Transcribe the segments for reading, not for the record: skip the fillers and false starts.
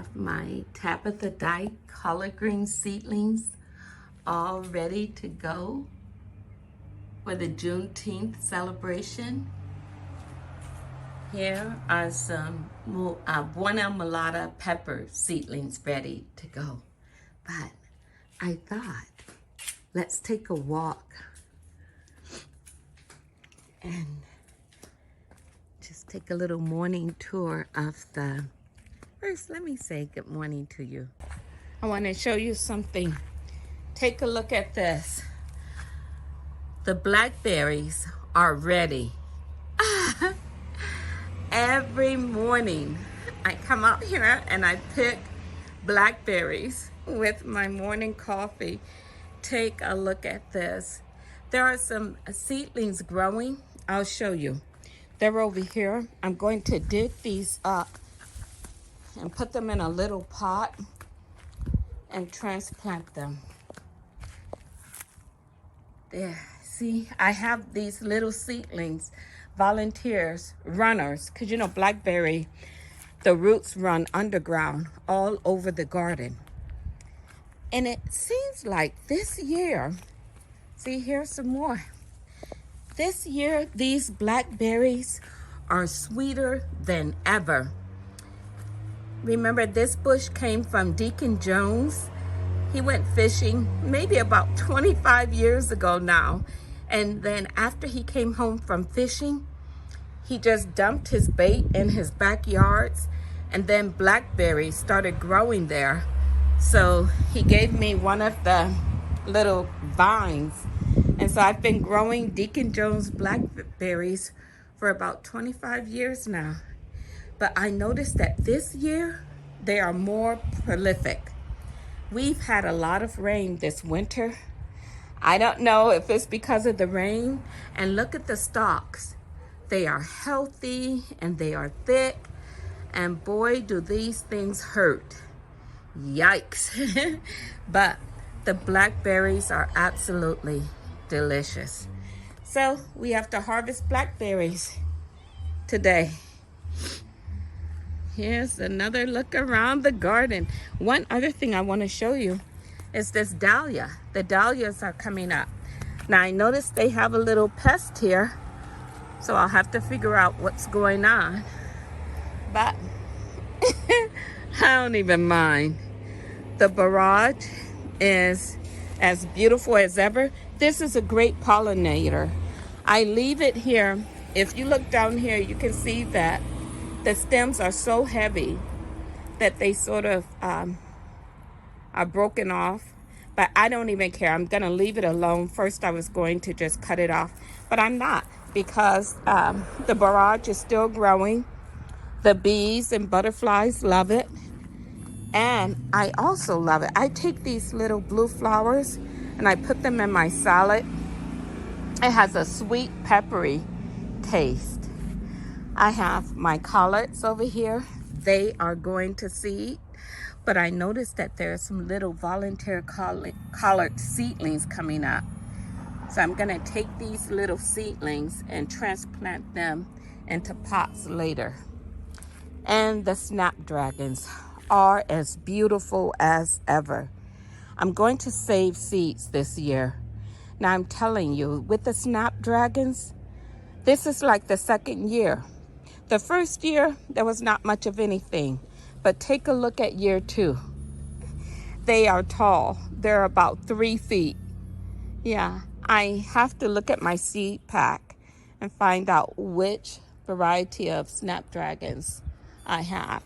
have my Tabitha Dyke collard green seedlings all ready to go for the Juneteenth celebration. Here are some Buena Mulata pepper seedlings ready to go. But I thought, let's take a walk and just take a little morning tour of the... First, let me say good morning to you. I want to show you something. Take a look at this. The blackberries are ready. Every morning I come out here and I pick blackberries with my morning coffee. Take a look at this. There are some seedlings growing. I'll show you. They're over here. I'm going to dig these up and put them in a little pot and transplant them. There, see, I have these little seedlings, volunteers, runners, because you know blackberry, the roots run underground all over the garden. And it seems like this year, see, here's some more. This year, these blackberries are sweeter than ever. Remember, this bush came from Deacon Jones. He went fishing maybe about 25 years ago now. And then after he came home from fishing, he just dumped his bait in his backyards, and then blackberries started growing there. So he gave me one of the little vines. And so I've been growing Deacon Jones blackberries for about 25 years now. But I noticed that this year, they are more prolific. We've had a lot of rain this winter. I don't know if it's because of the rain. And look at the stalks. They are healthy and they are thick. And boy, do these things hurt. Yikes. But the blackberries are absolutely delicious. So we have to harvest blackberries today. Here's another look around the garden. One other thing I want to show you is this dahlia. The dahlias are coming up. Now I noticed they have a little pest here, so I'll have to figure out what's going on. But I don't even mind. The Barrage is as beautiful as ever. This is a great pollinator. I leave it here. If you look down here, you can see that the stems are so heavy that they sort of are broken off. But I don't even care. I'm going to leave it alone. First, I was going to just cut it off, but I'm not, because the Barrage is still growing. The bees and butterflies love it. And I also love it. I take these little blue flowers and I put them in my salad. It has a sweet, peppery taste. I have my collards over here. They are going to seed. But I noticed that there are some little volunteer collard seedlings coming up. So I'm going to take these little seedlings and transplant them into pots later. And the Snapdragons are as beautiful as ever. I'm going to save seeds this year. Now I'm telling you, with the Snapdragons, this is like the second year. The first year, there was not much of anything. But take a look at year 2. They are tall. They're about 3 feet. Yeah, I have to look at my seed pack and find out which variety of Snapdragons I have,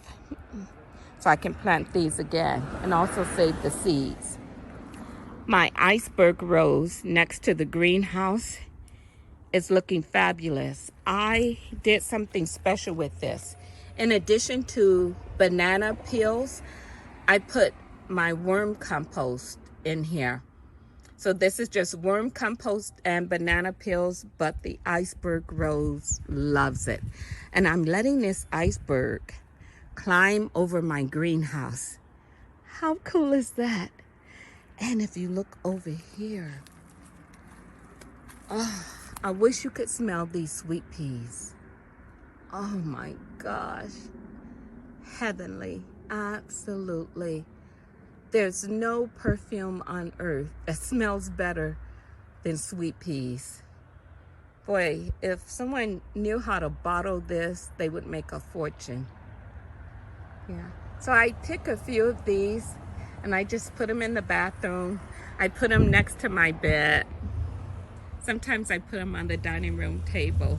so I can plant these again and also save the seeds. My Iceberg Rose next to the greenhouse is looking fabulous. I did something special with this. In addition to banana peels, I put my worm compost in here. So this is just worm compost and banana peels, but the Iceberg Rose loves it. And I'm letting this iceberg climb over my greenhouse. How cool is that? And if you look over here, oh, I wish you could smell these sweet peas. Oh my gosh, heavenly. Absolutely. There's no perfume on earth that smells better than sweet peas. Boy, if someone knew how to bottle this, they would make a fortune. Yeah. So I pick a few of these and I just put them in the bathroom. I put them next to my bed. Sometimes I put them on the dining room table.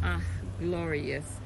Ah, glorious.